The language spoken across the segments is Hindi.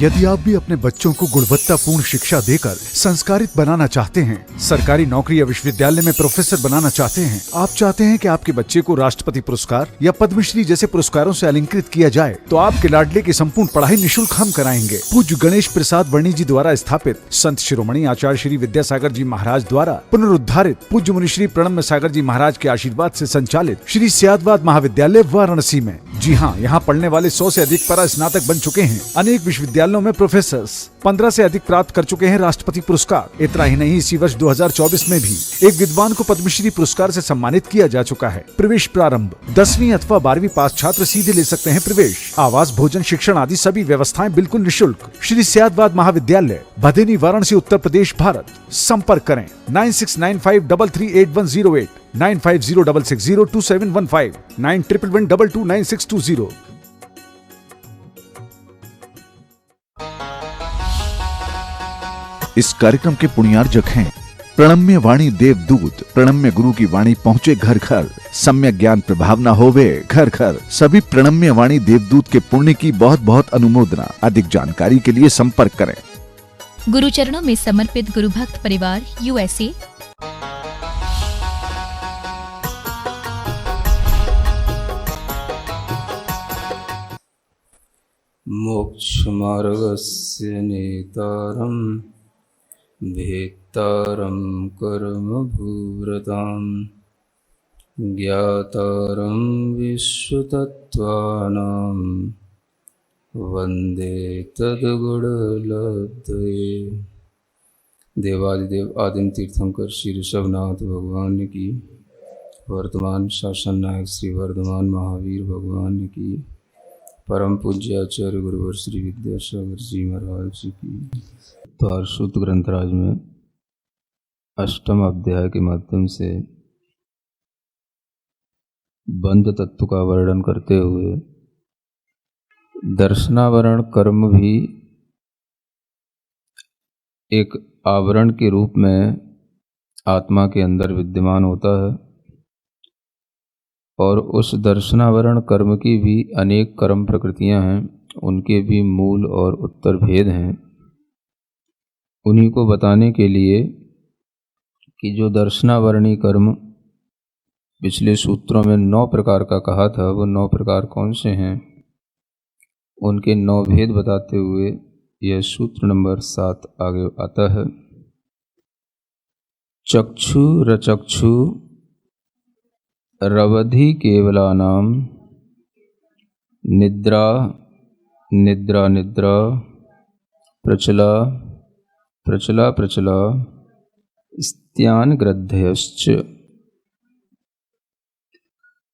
यदि आप भी अपने बच्चों को गुणवत्तापूर्ण शिक्षा देकर संस्कारित बनाना चाहते हैं, सरकारी नौकरी या विश्वविद्यालय में प्रोफेसर बनाना चाहते हैं, आप चाहते हैं कि आपके बच्चे को राष्ट्रपति पुरस्कार या पद्मश्री जैसे पुरस्कारों से अलंकृत किया जाए, तो आपके लाडले की संपूर्ण पढ़ाई निःशुल्क हम कराएंगे। पूज्य गणेश प्रसाद वर्णी जी द्वारा स्थापित संत शिरोमणि आचार्य श्री विद्यासागर जी महाराज द्वारा पुनरुद्धारित पूज्य मुनि श्री प्रणम्य सागर जी महाराज के आशीर्वाद से संचालित श्री सियादवाद महाविद्यालय वाराणसी में। जी हाँ, यहाँ पढ़ने वाले 100 से अधिक परा स्नातक बन चुके हैं। अनेक विश्वविद्यालयों में प्रोफेसर्स 15 से अधिक प्राप्त कर चुके हैं राष्ट्रपति पुरस्कार। इतना ही नहीं, इसी वर्ष 2024 में भी एक विद्वान को पद्मश्री पुरस्कार से सम्मानित किया जा चुका है। प्रवेश प्रारंभ 10वीं अथवा 12वीं पास छात्र सीधे ले सकते हैं प्रवेश। आवास, भोजन, शिक्षण आदि सभी व्यवस्थाएं बिल्कुल निःशुल्क। श्री सियादवाद महाविद्यालय, भदेनी, वाराणसी, उत्तर प्रदेश, भारत। संपर्क करें 9695338108, 9506602715, 9111229620। इस कार्यक्रम के पुण्यार्जक हैं प्रणम्य वाणी देवदूत। प्रणम्य गुरु की वाणी पहुँचे घर घर, सम्यक ज्ञान प्रभावना होवे घर घर। सभी प्रणम्य वाणी देवदूत के पुण्य की बहुत बहुत अनुमोदना। अधिक जानकारी के लिए संपर्क करें। गुरु चरणों में समर्पित गुरु भक्त परिवार, USA। मोक्षमार्गस्य नेतारं भेत्तारं कर्मभूरतां ज्ञातारं विश्वतत्त्वानां वन्दे तद्गुणलब्धये। देवादिदेव आदिम तीर्थंकर श्री ऋषभनाथ भगवान की, वर्तमान शासन नायक श्री वर्धमान महावीर भगवान की, परम पूज्य आचार्य गुरुवर श्री विद्यासागर जी महाराज की। तो शुद्ध ग्रंथराज में अष्टम अध्याय के माध्यम से बंध तत्व का वर्णन करते हुए दर्शनावरण कर्म भी एक आवरण के रूप में आत्मा के अंदर विद्यमान होता है और उस दर्शनावरण कर्म की भी अनेक कर्म प्रकृतियां हैं, उनके भी मूल और उत्तर भेद हैं। उन्हीं को बताने के लिए कि जो दर्शनावरणी कर्म पिछले सूत्रों में 9 प्रकार का कहा था, वो 9 प्रकार कौन से हैं, उनके 9 भेद बताते हुए यह सूत्र नंबर 7 आगे आता है। चक्षु रचक्षु रवधि केवलानां निद्रा निद्रा निद्रा प्रचला प्रचला प्रचला स्त्यान ग्रद्धयश्च।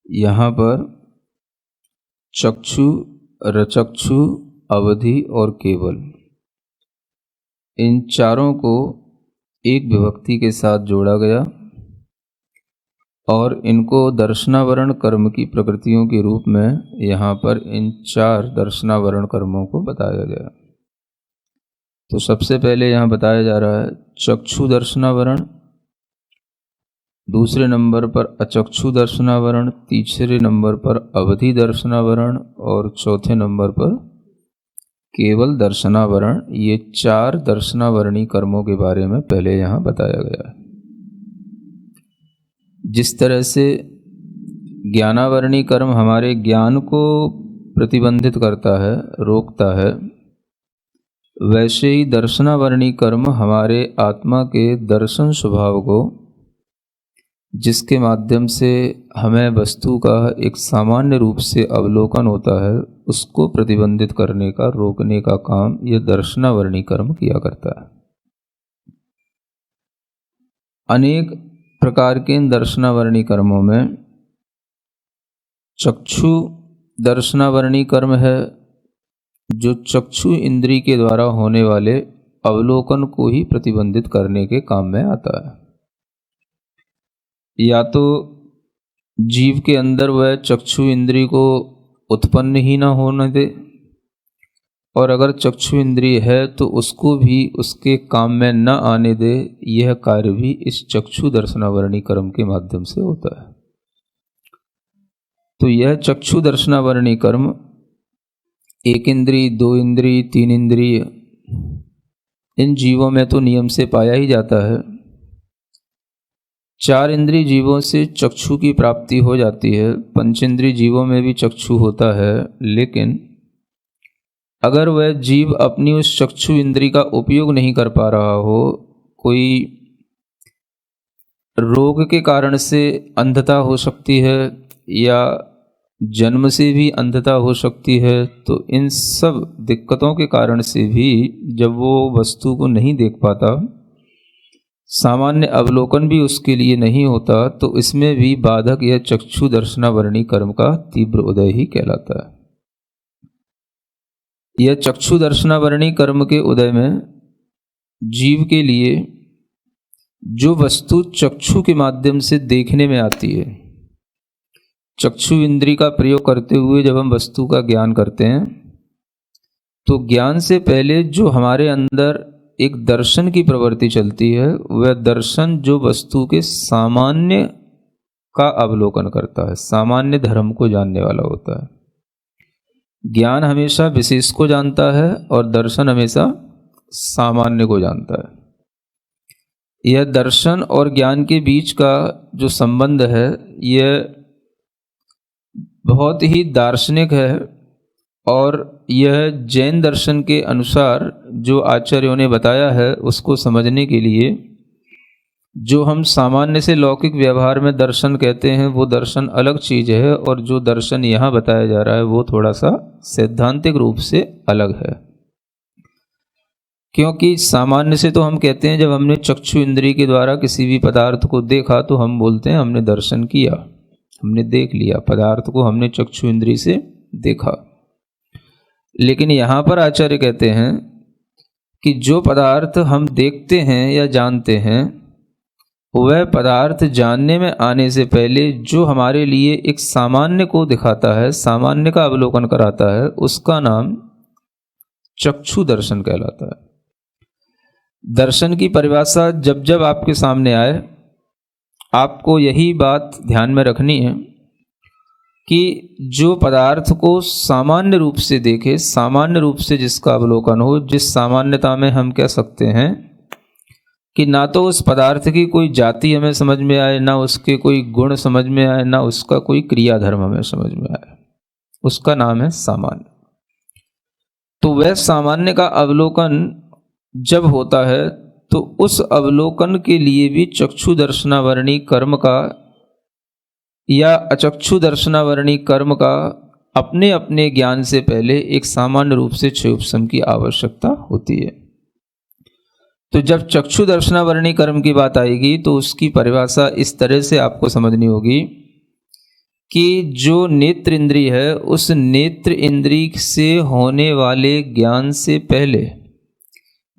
यहाँ पर चक्षु, रचक्षु, अवधि और केवल, इन चारों को एक विभक्ति के साथ जोड़ा गया और इनको दर्शनावरण कर्म की प्रकृतियों के रूप में यहाँ पर इन 4 दर्शनावरण कर्मों को बताया गया। तो सबसे पहले यहाँ बताया जा रहा है चक्षु दर्शनावरण, दूसरे नंबर पर अचक्षु दर्शनावरण, तीसरे नंबर पर अवधि दर्शनावरण और चौथे नंबर पर केवल दर्शनावरण। ये 4 दर्शनावरणी कर्मों के बारे में पहले यहाँ बताया गया है। जिस तरह से ज्ञानावरणी कर्म हमारे ज्ञान को प्रतिबंधित करता है, रोकता है, वैसे ही दर्शनावरणी कर्म हमारे आत्मा के दर्शन स्वभाव को, जिसके माध्यम से हमें वस्तु का एक सामान्य रूप से अवलोकन होता है, उसको प्रतिबंधित करने का, रोकने का काम यह दर्शनावरणी कर्म किया करता है। अनेक प्रकार के इन दर्शनावरणी कर्मों में चक्षु दर्शनावरणी कर्म है, जो चक्षु इंद्री के द्वारा होने वाले अवलोकन को ही प्रतिबंधित करने के काम में आता है। या तो जीव के अंदर वह चक्षु इंद्री को उत्पन्न ही ना होने दे, और अगर चक्षु इंद्रिय है तो उसको भी उसके काम में न आने दे। यह कार्य भी इस चक्षु दर्शनावरणी कर्म के माध्यम से होता है। तो यह चक्षु दर्शनावरणी कर्म एक इंद्री, दो इंद्री, तीन इंद्रिय, इन जीवों में तो नियम से पाया ही जाता है। चार इंद्रिय जीवों से चक्षु की प्राप्ति हो जाती है, पंचेंद्रिय जीवों में भी चक्षु होता है, लेकिन अगर वह जीव अपनी उस चक्षु इंद्रिय का उपयोग नहीं कर पा रहा हो, कोई रोग के कारण से अंधता हो सकती है या जन्म से भी अंधता हो सकती है, तो इन सब दिक्कतों के कारण से भी जब वो वस्तु को नहीं देख पाता, सामान्य अवलोकन भी उसके लिए नहीं होता, तो इसमें भी बाधक यह चक्षु दर्शनावरणी कर्म का तीव्र उदय ही कहलाता है। यह चक्षु दर्शनावरणी कर्म के उदय में जीव के लिए जो वस्तु चक्षु के माध्यम से देखने में आती है, चक्षु इंद्रिय का प्रयोग करते हुए जब हम वस्तु का ज्ञान करते हैं, तो ज्ञान से पहले जो हमारे अंदर एक दर्शन की प्रवृत्ति चलती है, वह दर्शन जो वस्तु के सामान्य का अवलोकन करता है, सामान्य धर्म को जानने वाला होता है। ज्ञान हमेशा विशेष को जानता है और दर्शन हमेशा सामान्य को जानता है। यह दर्शन और ज्ञान के बीच का जो संबंध है, यह बहुत ही दार्शनिक है और यह जैन दर्शन के अनुसार जो आचार्यों ने बताया है, उसको समझने के लिए जो हम सामान्य से लौकिक व्यवहार में दर्शन कहते हैं, वो दर्शन अलग चीज़ है, और जो दर्शन यहाँ बताया जा रहा है वो थोड़ा सा सैद्धांतिक रूप से अलग है। क्योंकि सामान्य से तो हम कहते हैं, जब हमने चक्षु इंद्रिय के द्वारा किसी भी पदार्थ को देखा तो हम बोलते हैं हमने दर्शन किया, हमने देख लिया, पदार्थ को हमने चक्षु इंद्रिय से देखा। लेकिन यहाँ पर आचार्य कहते हैं कि जो पदार्थ हम देखते हैं या जानते हैं, वह पदार्थ जानने में आने से पहले जो हमारे लिए एक सामान्य को दिखाता है, सामान्य का अवलोकन कराता है, उसका नाम चक्षु दर्शन कहलाता है। दर्शन की परिभाषा जब जब आपके सामने आए, आपको यही बात ध्यान में रखनी है कि जो पदार्थ को सामान्य रूप से देखे, सामान्य रूप से जिसका अवलोकन हो, जिस सामान्यता में हम कह सकते हैं कि ना तो उस पदार्थ की कोई जाति हमें समझ में आए, ना उसके कोई गुण समझ में आए, ना उसका कोई क्रियाधर्म हमें समझ में आए, उसका नाम है सामान्य। तो वह सामान्य का अवलोकन जब होता है, तो उस अवलोकन के लिए भी चक्षु दर्शनावरणी कर्म का या अचक्षु दर्शनावरणी कर्म का अपने अपने ज्ञान से पहले एक सामान्य रूप से क्षयोपशम की आवश्यकता होती है। तो जब चक्षु दर्शनावरणी कर्म की बात आएगी, तो उसकी परिभाषा इस तरह से आपको समझनी होगी कि जो नेत्र इंद्रिय है, उस नेत्र इंद्रिय से होने वाले ज्ञान से पहले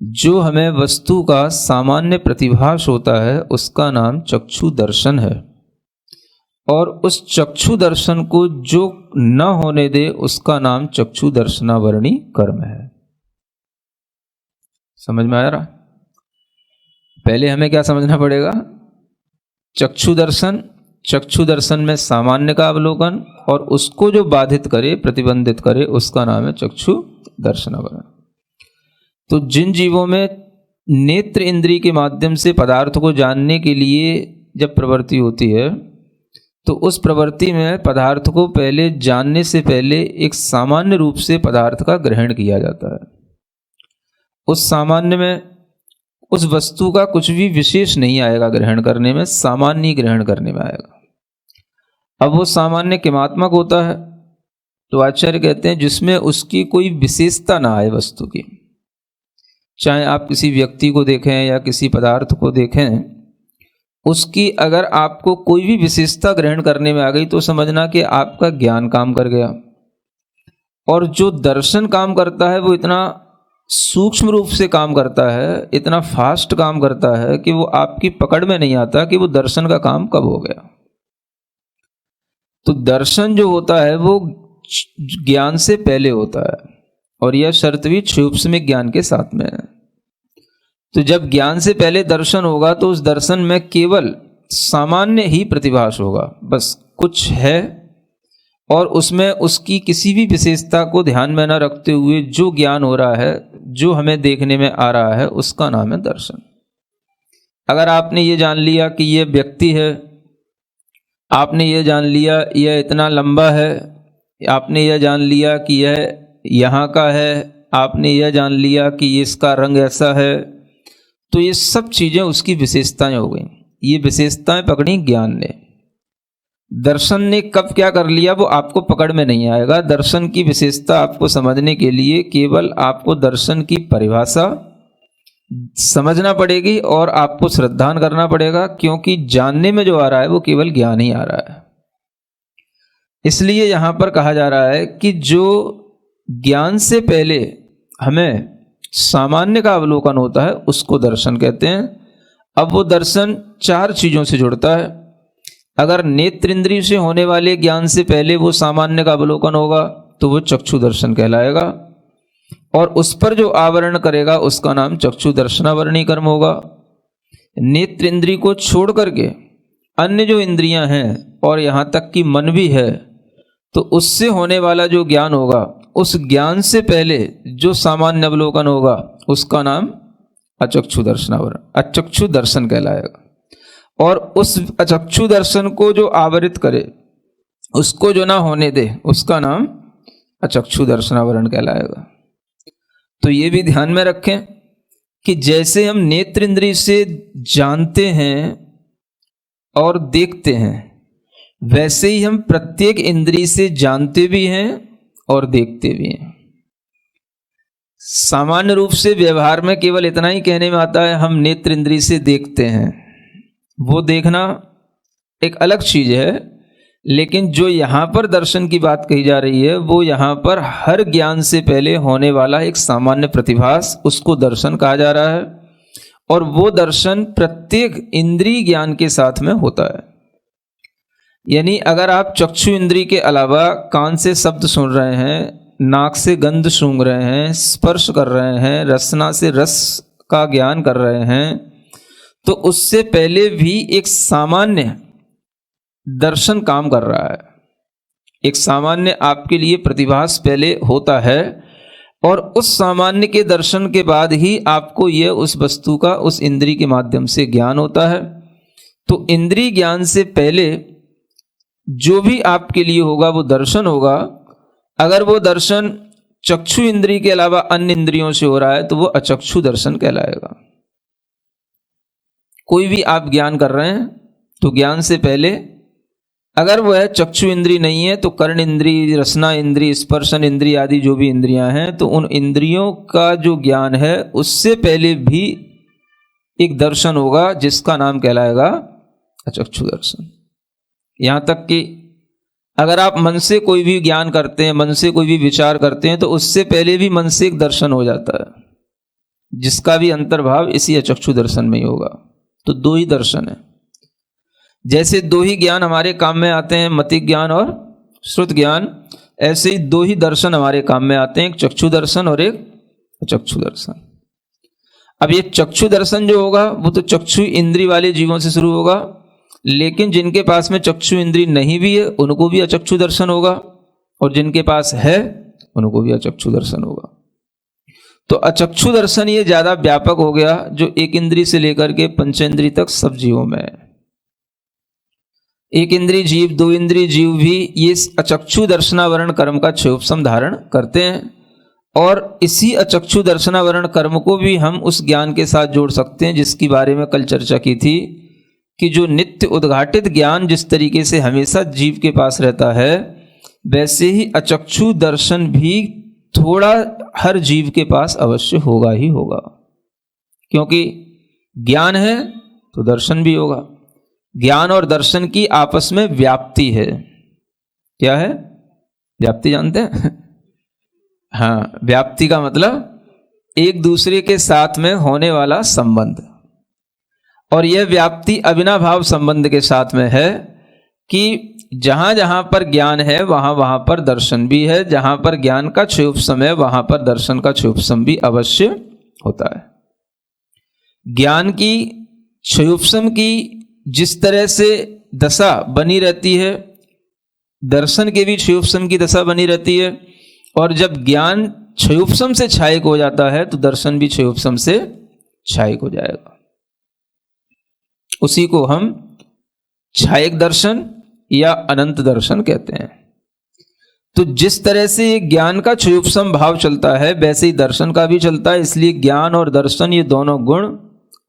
जो हमें वस्तु का सामान्य प्रतिभास होता है, उसका नाम चक्षु दर्शन है, और उस चक्षु दर्शन को जो न होने दे, उसका नाम चक्षु दर्शनावरणी कर्म है। समझ में आ रहा? पहले हमें क्या समझना पड़ेगा? चक्षु दर्शन, चक्षु दर्शन में सामान्य का अवलोकन, और उसको जो बाधित करे, प्रतिबंधित करे, उसका नाम है चक्षु दर्शनावरण। तो जिन जीवों में नेत्र इंद्रिय के माध्यम से पदार्थ को जानने के लिए जब प्रवृत्ति होती है, तो उस प्रवृत्ति में पदार्थ को पहले जानने से पहले एक सामान्य रूप से पदार्थ का ग्रहण किया जाता है। उस सामान्य में उस वस्तु का कुछ भी विशेष नहीं आएगा ग्रहण करने में, सामान्य ही ग्रहण करने में आएगा। अब वो सामान्य किमात्मक होता है, तो आचार्य कहते हैं जिसमें उसकी कोई विशेषता ना आए वस्तु की। चाहे आप किसी व्यक्ति को देखें या किसी पदार्थ को देखें, उसकी अगर आपको कोई भी विशेषता ग्रहण करने में आ गई, तो समझना कि आपका ज्ञान काम कर गया। और जो दर्शन काम करता है, वो इतना सूक्ष्म रूप से काम करता है, इतना फास्ट काम करता है कि वो आपकी पकड़ में नहीं आता कि वो दर्शन का काम कब हो गया। तो दर्शन जो होता है वो ज्ञान से पहले होता है, और यह शर्त भी क्षयोपशमिक ज्ञान के साथ में है। तो जब ज्ञान से पहले दर्शन होगा, तो उस दर्शन में केवल सामान्य ही प्रतिभास होगा, बस कुछ है और उसमें उसकी किसी भी विशेषता को ध्यान में न रखते हुए जो ज्ञान हो रहा है, जो हमें देखने में आ रहा है, उसका नाम है दर्शन। अगर आपने ये जान लिया कि ये व्यक्ति है, आपने ये जान लिया यह इतना लंबा है, आपने यह जान लिया कि यह यहाँ का है, आपने यह जान लिया कि इसका रंग ऐसा है, तो ये सब चीज़ें उसकी विशेषताएं हो गई। ये विशेषताएं पकड़ी ज्ञान ने। दर्शन ने कब क्या कर लिया वो आपको पकड़ में नहीं आएगा। दर्शन की विशेषता आपको समझने के लिए केवल आपको दर्शन की परिभाषा समझना पड़ेगी और आपको श्रद्धान करना पड़ेगा, क्योंकि जानने में जो आ रहा है वो केवल ज्ञान ही आ रहा है। इसलिए यहां पर कहा जा रहा है कि जो ज्ञान से पहले हमें सामान्य का अवलोकन होता है उसको दर्शन कहते हैं। अब वो दर्शन 4 चीजों से जुड़ता है। अगर नेत्र इंद्रिय से होने वाले ज्ञान से पहले वो सामान्य का अवलोकन होगा तो वो चक्षु दर्शन कहलाएगा, और उस पर जो आवरण करेगा उसका नाम चक्षु दर्शनावरणी कर्म होगा। नेत्र इंद्रिय को छोड़ करके अन्य जो इंद्रियां हैं और यहां तक कि मन भी है, तो उससे होने वाला जो ज्ञान होगा, उस ज्ञान से पहले जो सामान्य अवलोकन होगा उसका नाम अचक्षु दर्शनावरण, अचक्षु दर्शन कहलाएगा। और उस अचक्षु दर्शन को जो आवरित करे, उसको जो ना होने दे, उसका नाम अचक्षु दर्शनावरण कहलाएगा। तो ये भी ध्यान में रखें कि जैसे हम नेत्र इंद्रिय से जानते हैं और देखते हैं, वैसे ही हम प्रत्येक इंद्रिय से जानते भी हैं और देखते भी हैं। सामान्य रूप से व्यवहार में केवल इतना ही कहने में आता है हम नेत्र इंद्रिय से देखते हैं। वो देखना एक अलग चीज है, लेकिन जो यहां पर दर्शन की बात कही जा रही है वो यहां पर हर ज्ञान से पहले होने वाला एक सामान्य प्रतिभास, उसको दर्शन कहा जा रहा है। और वो दर्शन प्रत्येक इंद्रिय ज्ञान के साथ में होता है। यानी अगर आप चक्षु इंद्रिय के अलावा कान से शब्द सुन रहे हैं, नाक से गंध सूंघ रहे हैं, स्पर्श कर रहे हैं, रसना से रस का ज्ञान कर रहे हैं, तो उससे पहले भी एक सामान्य दर्शन काम कर रहा है। एक सामान्य आपके लिए प्रतिभास पहले होता है, और उस सामान्य के दर्शन के बाद ही आपको यह उस वस्तु का उस इंद्रिय के माध्यम से ज्ञान होता है। तो इंद्रिय ज्ञान से पहले जो भी आपके लिए होगा वो दर्शन होगा। अगर वो दर्शन चक्षु इंद्रिय के अलावा अन्य इंद्रियों से हो रहा है तो वो अचक्षु दर्शन कहलाएगा। कोई भी आप ज्ञान कर रहे हैं तो ज्ञान से पहले अगर वह चक्षु इंद्रिय नहीं है तो कर्ण इंद्रिय, रसना इंद्रिय, स्पर्शन इंद्रिय आदि जो भी इंद्रियां हैं, तो उन इंद्रियों का जो ज्ञान है उससे पहले भी एक दर्शन होगा जिसका नाम कहलाएगा अचक्षु दर्शन। यहां तक कि अगर आप मन से कोई भी ज्ञान करते हैं, मन से कोई भी विचार करते हैं, तो उससे पहले भी मन से एक दर्शन हो जाता है, जिसका भी अंतर्भाव इसी अचक्षु दर्शन में ही होगा। तो 2 ही दर्शन है। जैसे 2 ही ज्ञान हमारे काम में आते हैं, मति ज्ञान और श्रुत ज्ञान, ऐसे ही 2 ही दर्शन हमारे काम में आते हैं, एक चक्षु दर्शन और एक अचक्षु दर्शन। अब ये चक्षु दर्शन जो होगा वो तो चक्षु इंद्रिय वाले जीवों से शुरू होगा, लेकिन जिनके पास में चक्षु इंद्रिय नहीं भी है उनको भी अचक्षु दर्शन होगा, और जिनके पास है उनको भी अचक्षु दर्शन होगा। तो अचक्षु दर्शन ये ज्यादा व्यापक हो गया, जो एक इंद्रिय से लेकर के पंचेंद्रिय तक सब जीवों में है। एक इंद्रिय जीव, 2 इंद्रिय जीव भी ये अचक्षु दर्शनावरण कर्म का क्षयोपशम धारण करते हैं, और इसी अचक्षु दर्शनावरण कर्म को भी हम उस ज्ञान के साथ जोड़ सकते हैं जिसकी बारे में कल चर्चा की थी कि जो नित्य उद्घाटित ज्ञान जिस तरीके से हमेशा जीव के पास रहता है, वैसे ही अचक्षु दर्शन भी थोड़ा हर जीव के पास अवश्य होगा ही होगा। क्योंकि ज्ञान है तो दर्शन भी होगा। ज्ञान और दर्शन की आपस में व्याप्ति है। क्या है व्याप्ति, जानते हैं? हाँ, व्याप्ति का मतलब एक दूसरे के साथ में होने वाला संबंध, और यह व्याप्ति अविनाभाव संबंध के साथ में है कि जहां जहां पर ज्ञान है वहां वहां पर दर्शन भी है, जहां पर ज्ञान का क्षयोपशम है वहां पर दर्शन का क्षयोपशम भी अवश्य होता है। ज्ञान की क्षयोपशम की जिस तरह से दशा बनी रहती है दर्शन के भी क्षयोपशम की दशा बनी रहती है, और जब ज्ञान क्षयोपशम से क्षयिक हो जाता है तो दर्शन भी क्षयोपशम से क्षयिक हो जाएगा। उसी को हम क्षयिक दर्शन या अनंत दर्शन कहते हैं। तो जिस तरह से ज्ञान का क्षयोपशम भाव चलता है वैसे ही दर्शन का भी चलता है। इसलिए ज्ञान और दर्शन ये दोनों गुण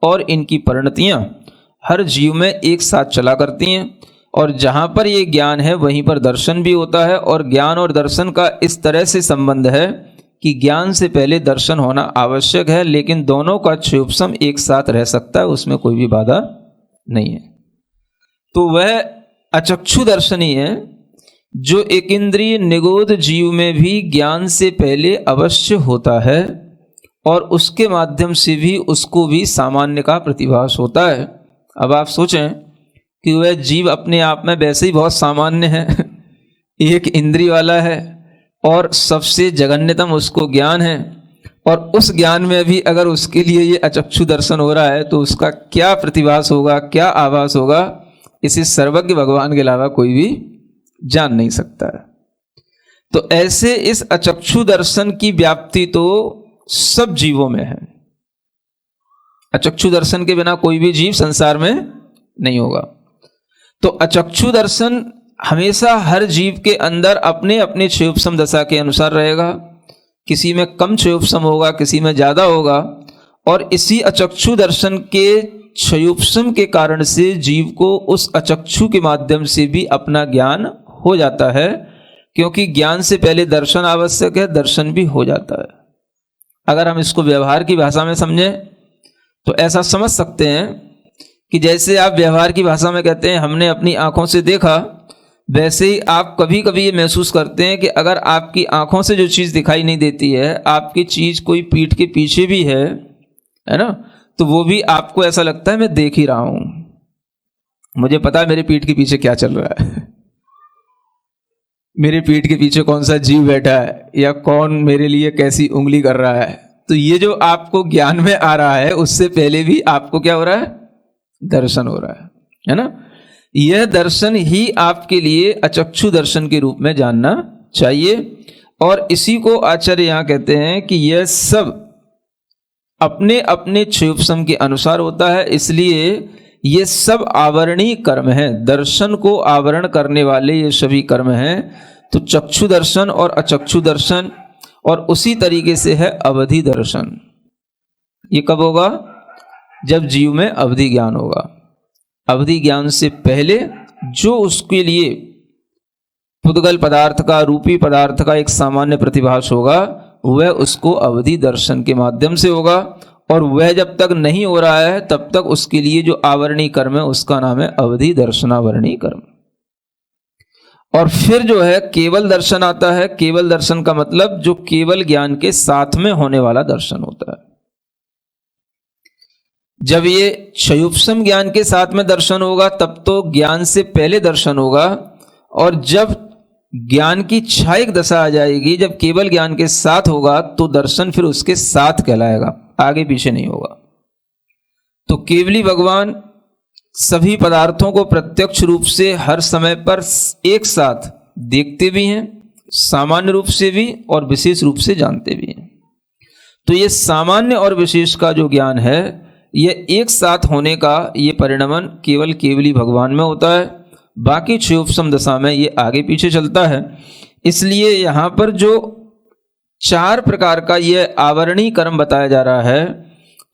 और इनकी परिणतियां हर जीव में एक साथ चला करती हैं, और जहां पर ये ज्ञान है वहीं पर दर्शन भी होता है। और ज्ञान और दर्शन का इस तरह से संबंध है कि ज्ञान से पहले दर्शन होना आवश्यक है, लेकिन दोनों का क्षयोपशम एक साथ रह सकता है, उसमें कोई भी बाधा नहीं है। तो वह अचक्षु दर्शन ही है जो एक इंद्रिय निगोद जीव में भी ज्ञान से पहले अवश्य होता है, और उसके माध्यम से भी उसको भी सामान्य का प्रतिभास होता है। अब आप सोचें कि वह जीव अपने आप में वैसे ही बहुत सामान्य है, एक इंद्रिय वाला है और सबसे जघन्यतम उसको ज्ञान है, और उस ज्ञान में भी अगर उसके लिए ये अचक्षु दर्शन हो रहा है तो उसका क्या प्रतिभास होगा, क्या आभास होगा, इसे सर्वज्ञ भगवान के अलावा कोई भी जान नहीं सकता है। तो ऐसे इस अचक्षु दर्शन की व्याप्ति तो सब जीवों में है। अचक्षु दर्शन के बिना कोई भी जीव संसार में नहीं होगा। तो अचक्षु दर्शन हमेशा हर जीव के अंदर अपने अपने क्षयोपशम दशा के अनुसार रहेगा। किसी में कम क्षयोपशम होगा, किसी में ज्यादा होगा, और इसी अचक्षु दर्शन के क्षयोपशम के कारण से जीव को उस अचक्षु के माध्यम से भी अपना ज्ञान हो जाता है, क्योंकि ज्ञान से पहले दर्शन आवश्यक है, दर्शन भी हो जाता है। अगर हम इसको व्यवहार की भाषा में समझें तो ऐसा समझ सकते हैं कि जैसे आप व्यवहार की भाषा में कहते हैं हमने अपनी आंखों से देखा, वैसे ही आप कभी कभी ये महसूस करते हैं कि अगर आपकी आंखों से जो चीज़ दिखाई नहीं देती है, आपकी चीज़ कोई पीठ के पीछे भी है ना, तो वो भी आपको ऐसा लगता है मैं देख ही रहा हूं, मुझे पता है मेरे पीठ के पीछे क्या चल रहा है, मेरे पीठ के पीछे कौन सा जीव बैठा है या कौन मेरे लिए कैसी उंगली कर रहा है। तो ये जो आपको ज्ञान में आ रहा है उससे पहले भी आपको क्या हो रहा है, दर्शन हो रहा है ना। यह दर्शन ही आपके लिए अचक्षु दर्शन के रूप में जानना चाहिए, और इसी को आचार्य यहां कहते हैं कि यह सब अपने अपने क्षयोपशम के अनुसार होता है, इसलिए ये सब आवरणीय कर्म है। दर्शन को आवरण करने वाले ये सभी कर्म हैं। तो चक्षु दर्शन और अचक्षु दर्शन, और उसी तरीके से है अवधि दर्शन। ये कब होगा, जब जीव में अवधि ज्ञान होगा। अवधि ज्ञान से पहले जो उसके लिए पुद्गल पदार्थ का, रूपी पदार्थ का एक सामान्य प्रतिभास होगा, वह उसको अवधि दर्शन के माध्यम से होगा, और वह जब तक नहीं हो रहा है तब तक उसके लिए जो आवरणीय कर्म है उसका नाम है अवधि दर्शनावरणीय कर्म। और फिर जो है केवल दर्शन आता है। केवल दर्शन का मतलब जो केवल ज्ञान के साथ में होने वाला दर्शन होता है। जब ये क्षयोपशम ज्ञान के साथ में दर्शन होगा तब तो ज्ञान से पहले दर्शन होगा, और जब ज्ञान की क्षयिक दशा आ जाएगी, जब केवल ज्ञान के साथ होगा तो दर्शन फिर उसके साथ कहलाएगा, आगे पीछे नहीं होगा। तो केवली भगवान सभी पदार्थों को प्रत्यक्ष रूप से हर समय पर एक साथ देखते भी हैं, सामान्य रूप से भी और विशेष रूप से जानते भी हैं। तो ये सामान्य और विशेष का जो ज्ञान है, यह एक साथ होने का ये परिणमन केवल केवली भगवान में होता है। बाकी क्षयोपशम दशा में ये आगे पीछे चलता है। इसलिए यहाँ पर जो 4 प्रकार का यह आवरणीय कर्म बताया जा रहा है,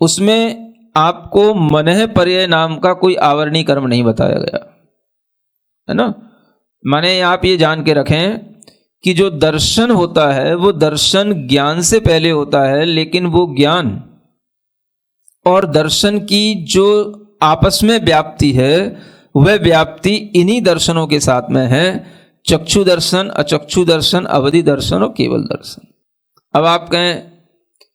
उसमें आपको मनः पर्यय नाम का कोई आवरणीय कर्म नहीं बताया गया है ना। माने आप ये जान के रखें कि जो दर्शन होता है वो दर्शन ज्ञान से पहले होता है, लेकिन वो ज्ञान और दर्शन की जो आपस में व्याप्ति है वह व्याप्ति इन्हीं दर्शनों के साथ में है। चक्षु दर्शन, अचक्षु दर्शन, अवधि दर्शन और केवल दर्शन। अब आप कहें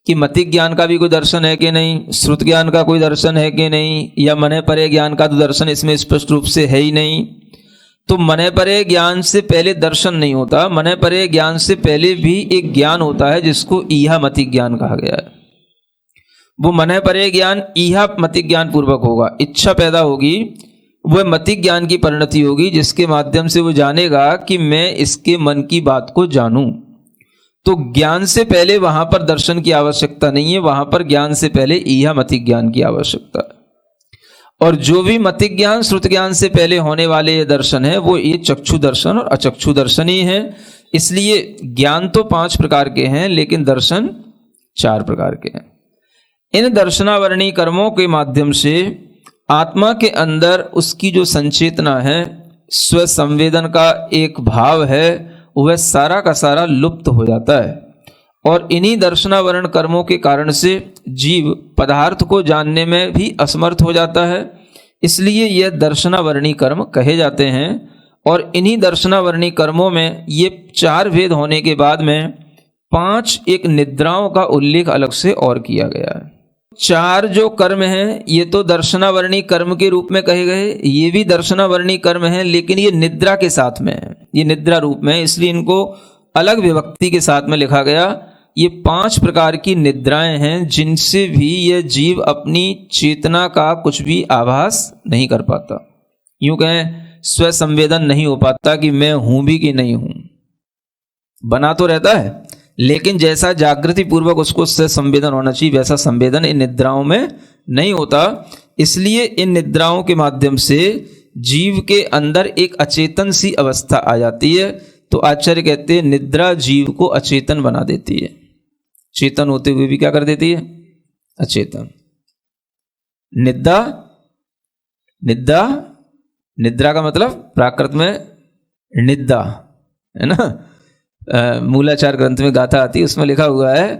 कि मतिक ज्ञान का भी कोई दर्शन है कि नहीं, श्रुत ज्ञान का कोई दर्शन है कि नहीं, या मनः पर्यय ज्ञान का तो दर्शन इसमें स्पष्ट रूप से है ही नहीं। तो मनः पर्यय ज्ञान से पहले दर्शन नहीं होता। मनः पर्यय ज्ञान से पहले भी एक ज्ञान होता है जिसको ईहा मतिक ज्ञान कहा गया है। वो मनः पर्यय ज्ञान ईहा मतिक ज्ञान पूर्वक होगा। इच्छा पैदा होगी वह मति ज्ञान की परिणति होगी, जिसके माध्यम से वो जानेगा कि मैं इसके मन की बात को जानूं। तो ज्ञान से पहले वहां पर दर्शन की आवश्यकता नहीं है, वहां पर ज्ञान से पहले यह मति ज्ञान की आवश्यकता है। और जो भी मति ज्ञान श्रुत ज्ञान से पहले होने वाले ये दर्शन है, वो ये चक्षु दर्शन और अचक्षु दर्शन ही है। इसलिए ज्ञान तो 5 प्रकार के हैं, लेकिन दर्शन 4 प्रकार के हैं। इन दर्शनावरणी कर्मों के माध्यम से आत्मा के अंदर उसकी जो संचेतना है, स्व संवेदन का एक भाव है, वह सारा का सारा लुप्त हो जाता है। और इन्हीं दर्शनावरण कर्मों के कारण से जीव पदार्थ को जानने में भी असमर्थ हो जाता है। इसलिए यह दर्शनावरणी कर्म कहे जाते हैं। और इन्हीं दर्शनावरणी कर्मों में ये 4 भेद होने के बाद में 5 एक निद्राओं का उल्लेख अलग से और किया गया है। 4 जो कर्म हैं ये तो दर्शनावरणी कर्म के रूप में कहे गए, ये भी दर्शनावरणी कर्म हैं, लेकिन ये निद्रा के साथ में है, ये निद्रा रूप में है, इसलिए इनको अलग विभक्ति के साथ में लिखा गया। ये 5 प्रकार की निद्राएं हैं जिनसे भी यह जीव अपनी चेतना का कुछ भी आभास नहीं कर पाता। यूं कहें स्व संवेदन नहीं हो पाता कि मैं हूं भी कि नहीं हूं। बना तो रहता है, लेकिन जैसा जागृति पूर्वक उसको स्व संवेदन होना चाहिए, वैसा संवेदन इन निद्राओं में नहीं होता। इसलिए इन निद्राओं के माध्यम से जीव के अंदर एक अचेतन सी अवस्था आ जाती है। तो आचार्य कहते हैं निद्रा जीव को अचेतन बना देती है, चेतन होते हुए भी क्या कर देती है, अचेतन। निद्रा, निद्रा, निद्रा का मतलब प्राकृत में निद्दा है ना। मूलाचार ग्रंथ में गाथा आती है, उसमें लिखा हुआ है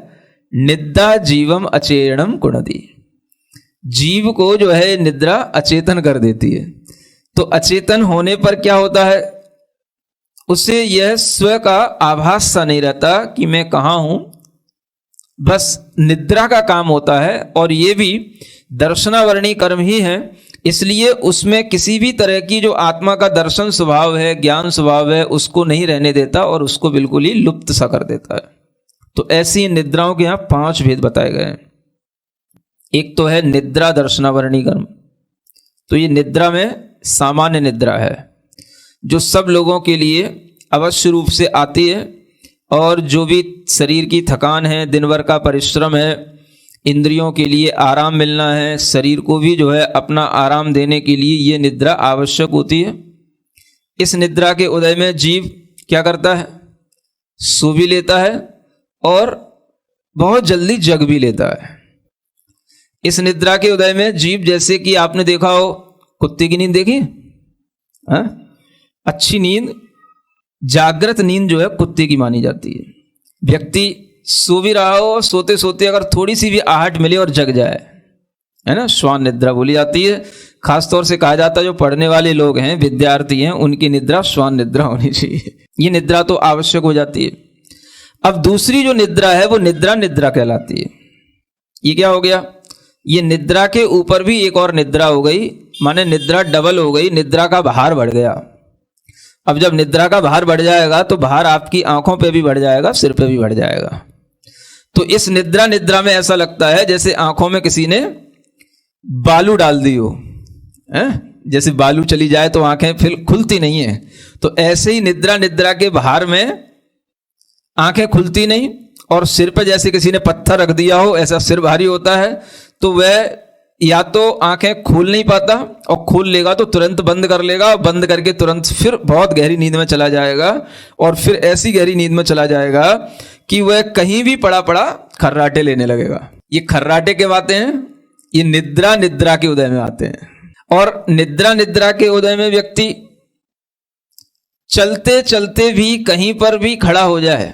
निद्दा जीवम अचेरणम कुणदी। जीव को जो है निद्रा अचेतन कर देती है। तो अचेतन होने पर क्या होता है, उसे यह स्व का आभास सा नहीं रहता कि मैं कहाँ हूं, बस निद्रा का काम होता है। और ये भी दर्शनावरणी कर्म ही है, इसलिए उसमें किसी भी तरह की जो आत्मा का दर्शन स्वभाव है, ज्ञान स्वभाव है, उसको नहीं रहने देता और उसको बिल्कुल ही लुप्त सा कर देता है। तो ऐसी निद्राओं के यहाँ 5 भेद बताए गए हैं। एक तो है निद्रा दर्शनावरणी कर्म। तो ये निद्रा में सामान्य निद्रा है जो सब लोगों के लिए अवश्य रूप से आती है। और जो भी शरीर की थकान है, दिन भर का परिश्रम है, इंद्रियों के लिए आराम मिलना है, शरीर को भी जो है अपना आराम देने के लिए ये निद्रा आवश्यक होती है। इस निद्रा के उदय में जीव क्या करता है, सो भी लेता है और बहुत जल्दी जग भी लेता है। इस निद्रा के उदय में जीव, जैसे कि आपने देखा हो कुत्ते की नींद देखी है, अच्छी नींद, जागृत नींद जो है कुत्ते की मानी जाती है। व्यक्ति सो भी रहा हो, सोते सोते अगर थोड़ी सी भी आहट मिले और जग जाए, है ना, श्वान निद्रा बोली जाती है। खासतौर से कहा जाता है जो पढ़ने वाले लोग हैं, विद्यार्थी हैं, उनकी निद्रा श्वान निद्रा होनी चाहिए। ये निद्रा तो आवश्यक हो जाती है। अब दूसरी जो निद्रा है वो निद्रा निद्रा कहलाती है। ये क्या हो गया, ये निद्रा के ऊपर भी एक और निद्रा हो गई, माने निद्रा डबल हो गई, निद्रा का भार बढ़ गया। अब जब निद्रा का भार बढ़ जाएगा तो भार आपकी आंखों पे भी बढ़ जाएगा, सिर पे भी बढ़ जाएगा। तो इस निद्रा निद्रा में ऐसा लगता है जैसे आंखों में किसी ने बालू डाल दी हो, जैसे बालू चली जाए तो आंखें फिर खुलती नहीं है। तो ऐसे ही निद्रा निद्रा के भार में आंखें खुलती नहीं, और सिर पे जैसे किसी ने पत्थर रख दिया हो, ऐसा सिर भारी होता है। तो वह या तो आंखें खोल नहीं पाता, और खोल लेगा तो तुरंत बंद कर लेगा, बंद करके तुरंत फिर बहुत गहरी नींद में चला जाएगा। और फिर ऐसी गहरी नींद में चला जाएगा कि वह कहीं भी पड़ा पड़ा खर्राटे लेने लगेगा। ये खर्राटे के बातें हैं, ये निद्रा निद्रा के उदय में आते हैं। और निद्रा निद्रा के उदय में व्यक्ति चलते चलते भी कहीं पर भी खड़ा हो जाए,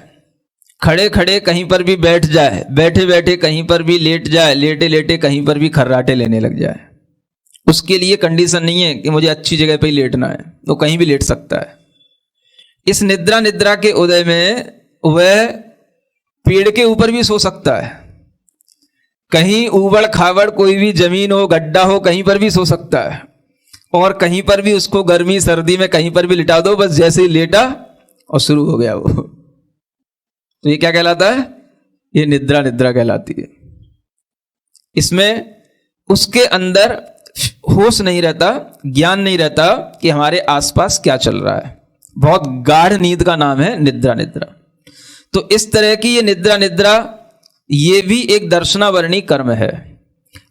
खड़े खड़े कहीं पर भी बैठ जाए, बैठे बैठे कहीं पर भी लेट जाए, लेटे लेटे कहीं पर भी खर्राटे लेने लग जाए। उसके लिए कंडीशन नहीं है कि मुझे अच्छी जगह पे ही लेटना है, वो कहीं भी लेट सकता है। इस निद्रा निद्रा के उदय में वह पेड़ के ऊपर भी सो सकता है, कहीं ऊबड़ खाबड़ कोई भी जमीन हो, गड्ढा हो, कहीं पर भी सो सकता है। और कहीं पर भी उसको गर्मी सर्दी में कहीं पर भी लिटा दो, बस जैसे ही लेटा और शुरू हो गया वो। तो ये क्या कहलाता है, ये निद्रा निद्रा कहलाती है। इसमें उसके अंदर होश नहीं रहता, ज्ञान नहीं रहता कि हमारे आसपास क्या चल रहा है। बहुत गाढ़ नींद का नाम है निद्रा। निद्रा तो इस तरह की ये निद्रा ये भी एक दर्शनावर्णी कर्म है।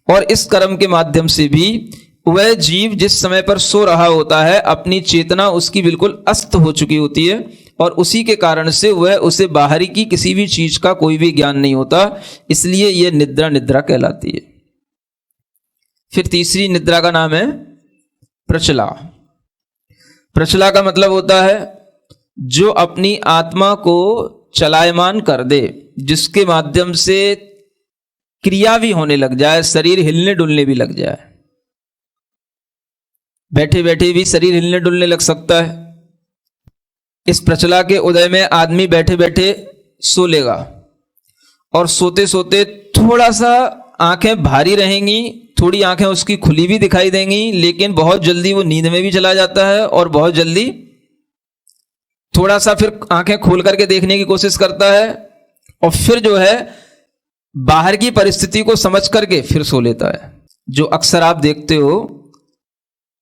और इस कर्म के माध्यम से भी वह जीव जिस समय पर सो रहा होता है, अपनी चेतना उसकी बिल्कुल अस्त हो चुकी होती है और उसी के कारण से वह उसे बाहरी की किसी भी चीज का कोई भी ज्ञान नहीं होता, इसलिए यह निद्रा कहलाती है। फिर तीसरी निद्रा का नाम है प्रचला। प्रचला का मतलब होता है जो अपनी आत्मा को चलायमान कर दे, जिसके माध्यम से क्रिया भी होने लग जाए, शरीर हिलने डुलने भी लग जाए। बैठे बैठे भी शरीर हिलने डुलने लग सकता है। इस प्रचला के उदय में आदमी बैठे बैठे सो लेगा और सोते सोते थोड़ा सा आंखें भारी रहेंगी, थोड़ी आंखें उसकी खुली भी दिखाई देंगी, लेकिन बहुत जल्दी वो नींद में भी चला जाता है और बहुत जल्दी थोड़ा सा फिर आंखें खोल करके देखने की कोशिश करता है और फिर जो है बाहर की परिस्थिति को समझ करके फिर सो लेता है। जो अक्सर आप देखते हो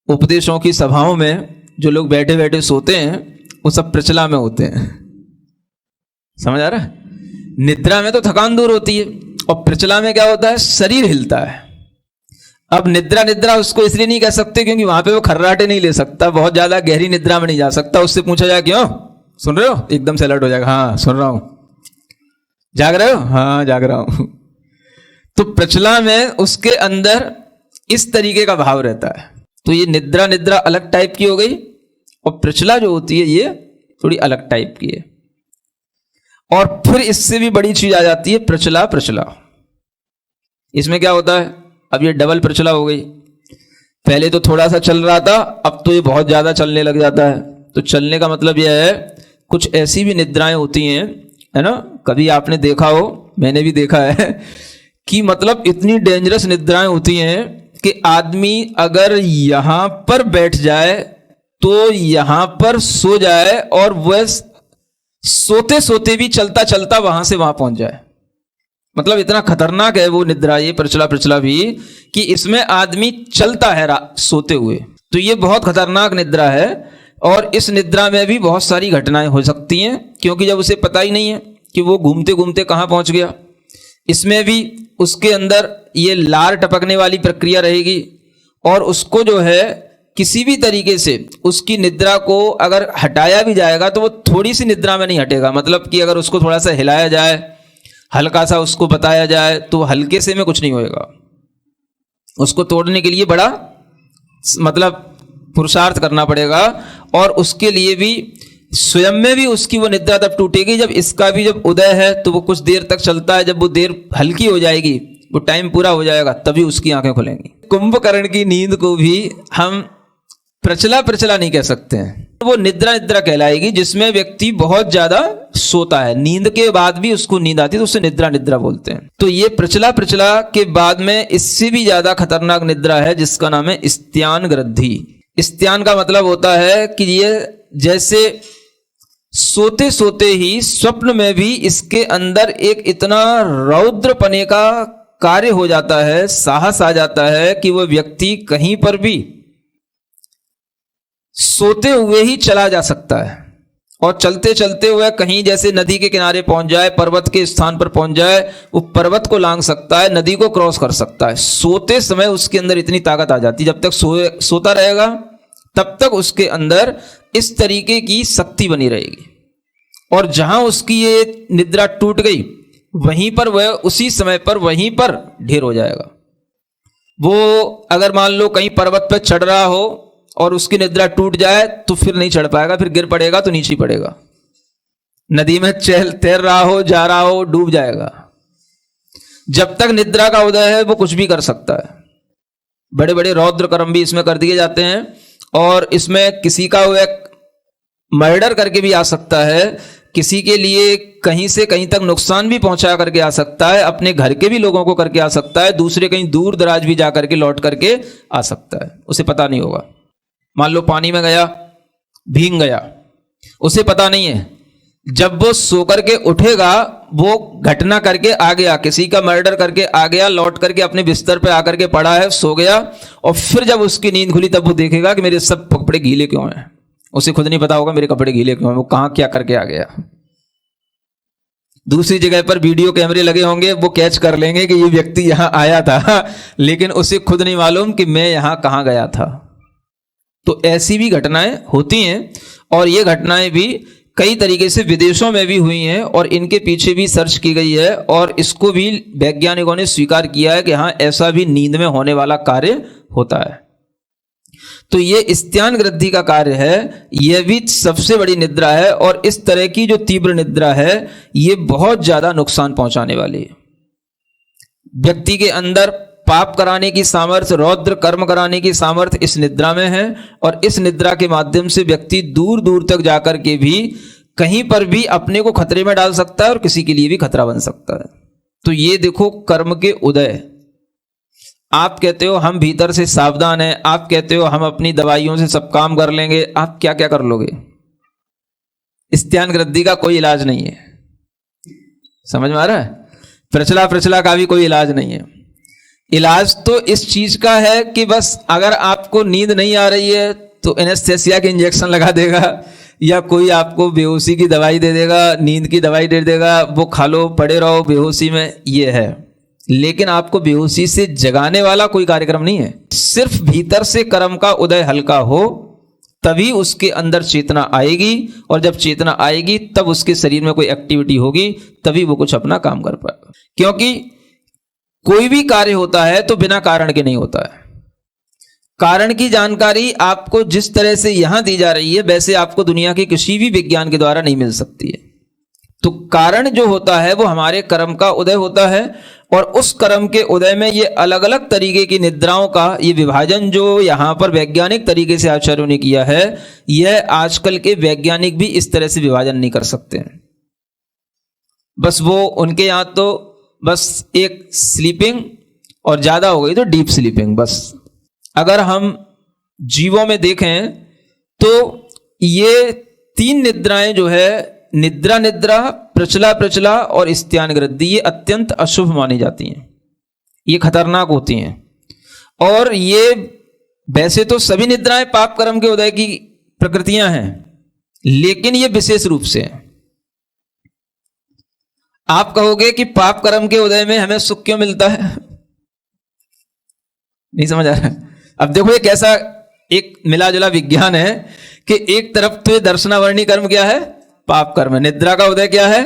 उपदेशों की सभाओं में जो लोग बैठे बैठे सोते हैं वो सब प्रचला में होते हैं। समझ आ रहा है? निद्रा में तो थकान दूर होती है और प्रचला में क्या होता है, शरीर हिलता है। अब निद्रा उसको इसलिए नहीं कह सकते क्योंकि वहां पे वो खर्राटे नहीं ले सकता, बहुत ज्यादा गहरी निद्रा में नहीं जा सकता। उससे पूछा जाए क्यों सुन रहे हो, एकदम से अलर्ट हो जाएगा, हाँ सुन रहा हूं। जाग रहे हो, हाँ जाग रहा हूं। तो प्रचला में उसके अंदर इस तरीके का भाव रहता है। तो ये निद्रा अलग टाइप की हो गई और प्रचला जो होती है ये थोड़ी अलग टाइप की है। और फिर इससे भी बड़ी चीज आ जाती है प्रचला। इसमें क्या होता है, अब ये डबल प्रचला हो गई। पहले तो थोड़ा सा चल रहा था, अब तो ये बहुत ज्यादा चलने लग जाता है। तो चलने का मतलब यह है कुछ ऐसी भी निद्राएं होती हैं, है ना, कभी आपने देखा हो, मैंने भी देखा है कि मतलब इतनी डेंजरस निद्राएं होती हैं कि आदमी अगर यहां पर बैठ जाए तो यहां पर सो जाए और वह सोते सोते भी चलता चलता वहां से वहां पहुंच जाए। मतलब इतना खतरनाक है वो निद्रा, ये प्रचला भी, कि इसमें आदमी चलता है सोते हुए। तो ये बहुत खतरनाक निद्रा है और इस निद्रा में भी बहुत सारी घटनाएं हो सकती हैं क्योंकि जब उसे पता ही नहीं है कि वो घूमते घूमते कहां पहुंच गया। इसमें भी उसके अंदर ये लार टपकने वाली प्रक्रिया रहेगी और उसको जो है किसी भी तरीके से उसकी निद्रा को अगर हटाया भी जाएगा तो वो थोड़ी सी निद्रा में नहीं हटेगा। मतलब कि अगर उसको थोड़ा सा हिलाया जाए, हल्का सा उसको बताया जाए तो हल्के से में कुछ नहीं होएगा। उसको तोड़ने के लिए बड़ा मतलब पुरुषार्थ करना पड़ेगा और उसके लिए भी स्वयं में भी उसकी वो निद्रा तब टूटेगी जब इसका भी जब उदय है तो वो कुछ देर तक चलता है। जब वो देर हल्की हो जाएगी, वो टाइम पूरा हो जाएगा, तभी उसकी आंखें खुलेंगी। कुंभकर्ण की नींद को भी हम प्रचला नहीं कह सकते हैं, वो निद्रा कहलाएगी जिसमें व्यक्ति बहुत ज्यादा सोता है, नींद के बाद भी उसको नींद आती है तो उसे निद्रा बोलते हैं। तो ये प्रचला के बाद में इससे भी ज्यादा खतरनाक निद्रा है जिसका नाम है स्त्यान ग्रद्धि। स्त्यान का मतलब होता है कि ये जैसे सोते सोते ही स्वप्न में भी इसके अंदर एक इतना रौद्रपने का कार्य हो जाता है, साहस आ जाता है कि वह व्यक्ति कहीं पर भी सोते हुए ही चला जा सकता है और चलते चलते हुए कहीं जैसे नदी के किनारे पहुंच जाए, पर्वत के स्थान पर पहुंच जाए, वो पर्वत को लांघ सकता है, नदी को क्रॉस कर सकता है। सोते समय उसके अंदर इतनी ताकत आ जाती है। जब तक सोता रहेगा तब तक उसके अंदर इस तरीके की शक्ति बनी रहेगी और जहां उसकी ये निद्रा टूट गई वहीं पर वह उसी समय पर वहीं पर ढेर हो जाएगा। वो अगर मान लो कहीं पर्वत पर चढ़ रहा हो और उसकी निद्रा टूट जाए तो फिर नहीं चढ़ पाएगा, फिर गिर पड़ेगा तो नीचे पड़ेगा। नदी में तैर रहा हो, जा रहा हो, डूब जाएगा। जब तक निद्रा का उदय है वो कुछ भी कर सकता है। बड़े बड़े रौद्र कर्म भी इसमें कर दिए जाते हैं और इसमें किसी का वह मर्डर करके भी आ सकता है, किसी के लिए कहीं से कहीं तक नुकसान भी पहुंचा करके आ सकता है, अपने घर के भी लोगों को करके आ सकता है, दूसरे कहीं दूर दराज भी जा करके लौट करके आ सकता है, उसे पता नहीं होगा। मान लो पानी में गया, भीग गया, उसे पता नहीं है जब वो सो करके उठेगा, वो घटना करके आ गया, किसी का मर्डर करके आ गया, लौट करके अपने बिस्तर पे आकर के पड़ा है, सो गया, और फिर जब उसकी नींद खुली तब वो देखेगा कि मेरे सब कपड़े गीले क्यों हैं। उसे खुद नहीं पता होगा मेरे कपड़े गीले क्यों हैं, वो कहां क्या करके आ गया। दूसरी जगह पर वीडियो कैमरे लगे होंगे, वो कैच कर लेंगे कि ये व्यक्ति यहां आया था, लेकिन उसे खुद नहीं मालूम कि मैं यहां कहां गया था। तो ऐसी भी घटनाएं होती हैं, और ये घटनाएं भी कई तरीके से विदेशों में भी हुई हैं, और इनके पीछे भी सर्च की गई है, और इसको भी वैज्ञानिकों ने स्वीकार किया है कि हाँ, ऐसा भी नींद में होने वाला कार्य होता है। तो ये स्त्यान ग्रंथि का कार्य है, यह भी सबसे बड़ी निद्रा है, और इस तरह की जो तीव्र निद्रा है, ये बहुत ज्यादा नुकसान पहुंचाने वाली है। व्यक्ति के अंदर पाप कराने की सामर्थ्य, रौद्र कर्म कराने की सामर्थ्य इस निद्रा में है, और इस निद्रा के माध्यम से व्यक्ति दूर दूर तक जाकर के भी कहीं पर भी अपने को खतरे में डाल सकता है, और किसी के लिए भी खतरा बन सकता है। तो ये देखो कर्म के उदय। आप कहते हो हम भीतर से सावधान हैं, आप कहते हो हम अपनी दवाइयों से सब काम कर लेंगे, आप क्या क्या कर लोगे। स्त्यान ग्रंथि का कोई इलाज नहीं है, समझ में आ रहा है। प्रचला का भी कोई इलाज नहीं है। इलाज तो इस चीज का है कि बस अगर आपको नींद नहीं आ रही है तो एनेस्थेसिया के इंजेक्शन लगा देगा, या कोई आपको बेहोशी की दवाई दे देगा, नींद की दवाई दे देगा, वो खा लो, पड़े रहो बेहोशी में, ये है। लेकिन आपको बेहोशी से जगाने वाला कोई कार्यक्रम नहीं है। सिर्फ भीतर से कर्म का उदय हल्का हो तभी उसके अंदर चेतना आएगी, और जब चेतना आएगी तब उसके शरीर में कोई एक्टिविटी होगी, तभी वो कुछ अपना काम कर पाएगा। क्योंकि कोई भी कार्य होता है तो बिना कारण के नहीं होता है। कारण की जानकारी आपको जिस तरह से यहां दी जा रही है, वैसे आपको दुनिया के किसी भी विज्ञान के द्वारा नहीं मिल सकती है। तो कारण जो होता है वो हमारे कर्म का उदय होता है, और उस कर्म के उदय में ये अलग अलग तरीके की निद्राओं का ये विभाजन जो यहां पर वैज्ञानिक तरीके से आचार्यों ने किया है, यह आजकल के वैज्ञानिक भी इस तरह से विभाजन नहीं कर सकते हैं। बस वो उनके यहां तो बस एक स्लीपिंग, और ज्यादा हो गई तो डीप स्लीपिंग। बस अगर हम जीवों में देखें तो ये तीन निद्राएं जो है, निद्रा, प्रचला और स्त्यान ग्रंथि, ये अत्यंत अशुभ मानी जाती हैं, ये खतरनाक होती हैं। और ये वैसे तो सभी निद्राएं पाप कर्म के उदय की प्रकृतियां हैं, लेकिन ये विशेष रूप से हैं। आप कहोगे कि पाप कर्म के उदय में हमें सुख क्यों मिलता है, नहीं समझ आ रहा है। अब देखो ये कैसा एक मिला जुला विज्ञान है कि एक तरफ तो ये दर्शनावर्णी कर्म क्या है, पाप कर्म है। निद्रा का उदय क्या है,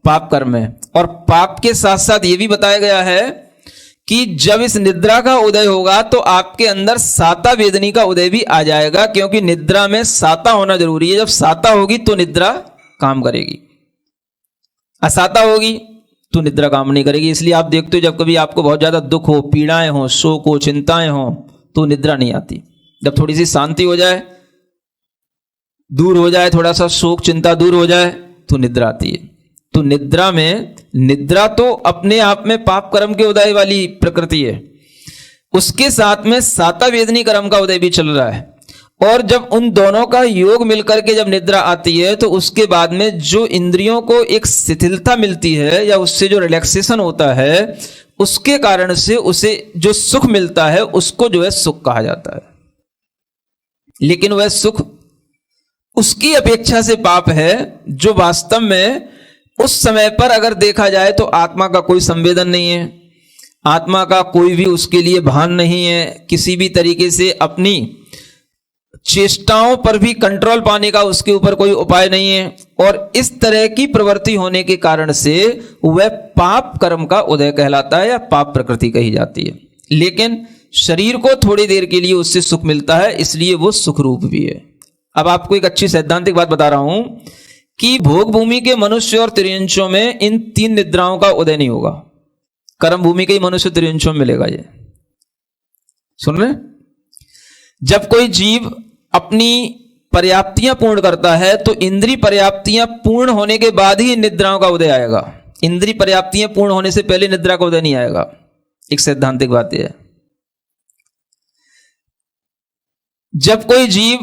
पाप कर्म है। और पाप के साथ साथ ये भी बताया गया है कि जब इस निद्रा का उदय होगा तो आपके अंदर साता वेदनी का उदय भी आ जाएगा, क्योंकि निद्रा में साता होना जरूरी है। जब साता होगी तो निद्रा काम करेगी, असाता होगी तो निद्रा काम नहीं करेगी। इसलिए आप देखते हो जब कभी आपको बहुत ज्यादा दुख हो, पीड़ाएं हो, शोक हो, चिंताएं हो, तो निद्रा नहीं आती। जब थोड़ी सी शांति हो जाए, दूर हो जाए, थोड़ा सा शोक चिंता दूर हो जाए, तो निद्रा आती है। तो निद्रा में, निद्रा तो अपने आप में पाप कर्म के उदय वाली प्रकृति है, उसके साथ में साता वेदनी कर्म का उदय भी चल रहा है। और जब उन दोनों का योग मिलकर के जब निद्रा आती है तो उसके बाद में जो इंद्रियों को एक शिथिलता मिलती है, या उससे जो रिलैक्सेशन होता है, उसके कारण से उसे जो सुख मिलता है उसको जो है सुख कहा जाता है। लेकिन वह सुख उसकी अपेक्षा से पाप है जो वास्तव में उस समय पर अगर देखा जाए तो आत्मा का कोई संवेदन नहीं है, आत्मा का कोई भी उसके लिए भान नहीं है, किसी भी तरीके से अपनी चेष्टाओं पर भी कंट्रोल पाने का उसके ऊपर कोई उपाय नहीं है। और इस तरह की प्रवृत्ति होने के कारण से वह पाप कर्म का उदय कहलाता है, या पाप प्रकृति कही जाती है। लेकिन शरीर को थोड़ी देर के लिए उससे सुख मिलता है, इसलिए वो सुख रूप भी है। अब आपको एक अच्छी सैद्धांतिक बात बता रहा हूं कि भोग भूमि के मनुष्य और त्रियंशों में इन तीन निद्राओं का उदय नहीं होगा। कर्म भूमि के ही मनुष्य त्रियंशों में मिलेगा। ये सुन रहे? जब कोई जीव अपनी पर्याप्तियां पूर्ण करता है तो इंद्रिय पर्याप्तियां पूर्ण होने के बाद ही निद्राओं का उदय आएगा। इंद्रिय पर्याप्तियां पूर्ण होने से पहले निद्रा का उदय नहीं आएगा। एक सैद्धांतिक बात यह है। जब कोई जीव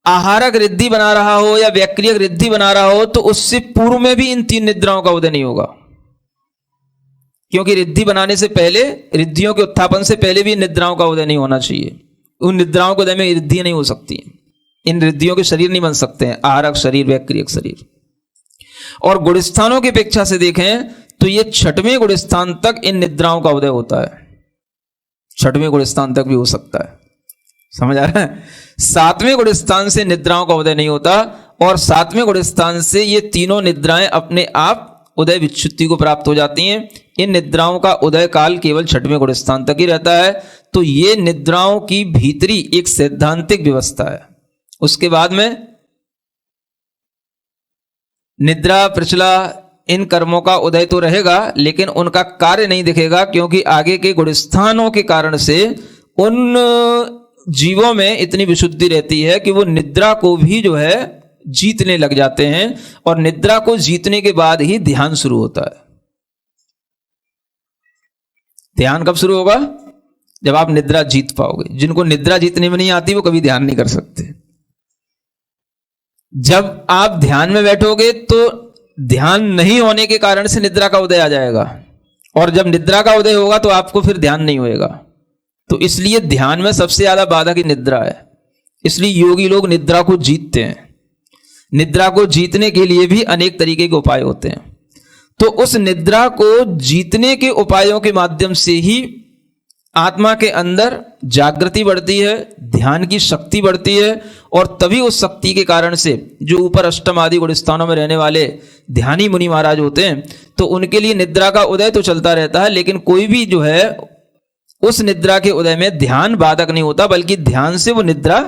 आहारक रिद्धि बना रहा हो या वैक्रियक रिद्धि बना रहा हो, तो उससे पूर्व में भी इन 3 निद्राओं का उदय नहीं होगा, क्योंकि रिद्धि बनाने से पहले, रिद्धियों के उत्थापन से पहले भी इन निद्राओं का उदय नहीं होना चाहिए। उन निद्राओं के उदय में रिद्धि नहीं हो सकती, इन रिद्धियों के शरीर नहीं बन सकते हैं, आहारक शरीर, वैक्रियक शरीर। और गुणस्थानों की अपेक्षा से देखें तो ये 6वें गुणस्थान तक इन निद्राओं का उदय होता है, 6वें गुणस्थान तक भी हो सकता है, समझ आ रहा है। 7वें गुणस्थान से निद्राओं का उदय नहीं होता, और 7वें गुणस्थान से ये तीनों निद्राएं अपने आप उदय विच्छुत्ति को प्राप्त हो जाती हैं। इन निद्राओं का उदय काल केवल 6वें गुणस्थान तक ही रहता है। तो ये निद्राओं की भीतरी एक सैद्धांतिक व्यवस्था है। उसके बाद में निद्रा, प्रचला, इन कर्मों का उदय तो रहेगा, लेकिन उनका कार्य नहीं दिखेगा, क्योंकि आगे के गुणस्थानों के कारण से उन जीवों में इतनी विशुद्धि रहती है कि वो निद्रा को भी जो है जीतने लग जाते हैं, और निद्रा को जीतने के बाद ही ध्यान शुरू होता है। ध्यान कब शुरू होगा? जब आप निद्रा जीत पाओगे। जिनको निद्रा जीतने में नहीं आती वो कभी ध्यान नहीं कर सकते। जब आप ध्यान में बैठोगे तो ध्यान नहीं होने के कारण से निद्रा का उदय आ जाएगा, और जब निद्रा का उदय होगा तो आपको फिर ध्यान नहीं होएगा। तो इसलिए ध्यान में सबसे ज्यादा बाधक ही निद्रा है। इसलिए योगी लोग निद्रा को जीतते हैं। निद्रा को जीतने के लिए भी अनेक तरीके के उपाय होते हैं। तो उस निद्रा को जीतने के उपायों के माध्यम से ही आत्मा के अंदर जागृति बढ़ती है, ध्यान की शक्ति बढ़ती है, और तभी उस शक्ति के कारण से जो ऊपर अष्टम आदि गुणस्थानों में रहने वाले ध्यानी मुनि महाराज होते हैं, तो उनके लिए निद्रा का उदय तो चलता रहता है, लेकिन कोई भी जो है उस निद्रा के उदय में ध्यान बाधक नहीं होता, बल्कि ध्यान से वो निद्रा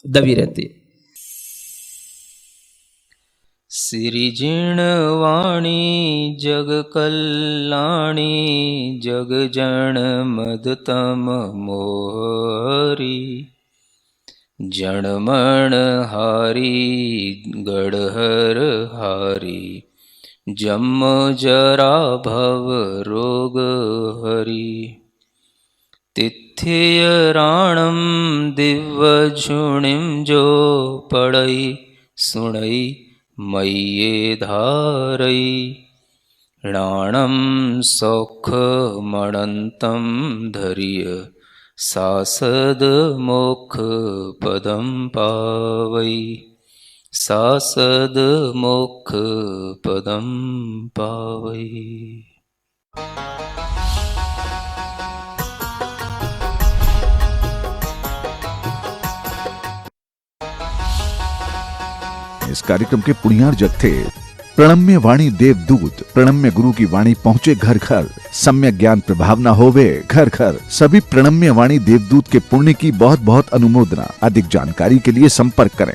दबी रहती है। सिरिजिण वाणी जग कल्याणी जग जन मदतम मोहरी जनमण हारी गढ़हर हारी जम जरा भव रोग हरी तिथ्य राणम दिव्य झुणिम जो पड़ई सुणई मय्ये धारई राणम सौख मणंतम धर्य सासद मोक्ष पदम पावई सासद मोक्ष पदम पावई। इस कार्यक्रम के पुण्यार्जक थे प्रणम्य वाणी देवदूत। प्रणम्य गुरु की वाणी पहुँचे घर घर, सम्यक ज्ञान प्रभावना होवे घर घर। सभी प्रणम्य वाणी देवदूत के पुण्य की बहुत बहुत अनुमोदना। अधिक जानकारी के लिए संपर्क करें।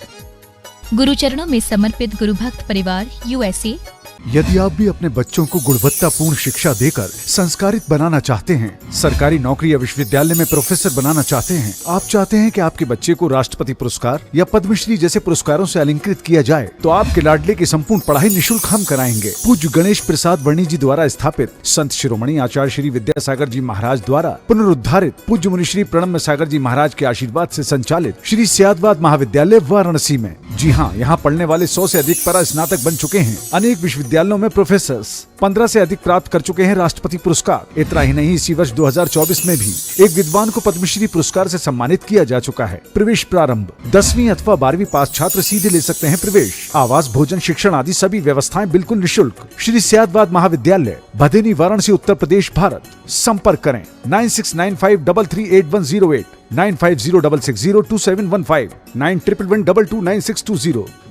गुरुचरणों में समर्पित गुरु भक्त परिवार USA। यदि आप भी अपने बच्चों को गुणवत्तापूर्ण शिक्षा देकर संस्कारित बनाना चाहते हैं, सरकारी नौकरी या विश्वविद्यालय में प्रोफेसर बनाना चाहते हैं, आप चाहते हैं कि आपके बच्चे को राष्ट्रपति पुरस्कार या पद्मश्री जैसे पुरस्कारों से अलंकृत किया जाए, तो आपके लाडले की संपूर्ण पढ़ाई निःशुल्क हम कराएंगे। पूज्य गणेश प्रसाद वर्णी जी द्वारा स्थापित संत शिरोमणि आचार्य श्री विद्यासागर जी महाराज द्वारा पुनरुद्धारित पूज्य मुनि श्री प्रणम्य सागर जी महाराज के आशीर्वाद से संचालित श्री स्यादवाद महाविद्यालय वाराणसी में। जी हाँ, यहाँ पढ़ने वाले 100 से अधिक परा स्नातक बन चुके हैं। अनेक विश्वविद्यालयों में प्रोफेसर्स 15 से अधिक प्राप्त कर चुके हैं राष्ट्रपति पुरस्कार। इतना ही नहीं, इसी वर्ष 2024 में भी एक विद्वान को पद्मश्री पुरस्कार से सम्मानित किया जा चुका है। प्रवेश प्रारंभ 10वीं अथवा 12वीं पास छात्र सीधे ले सकते हैं प्रवेश। आवास, भोजन, शिक्षण आदि सभी व्यवस्थाएं बिल्कुल निःशुल्क। श्री स्यादवाद महाविद्यालय, भदेनी, वाराणसी, उत्तर प्रदेश, भारत। संपर्क करें 9695338108, 9506602715, 9111229620।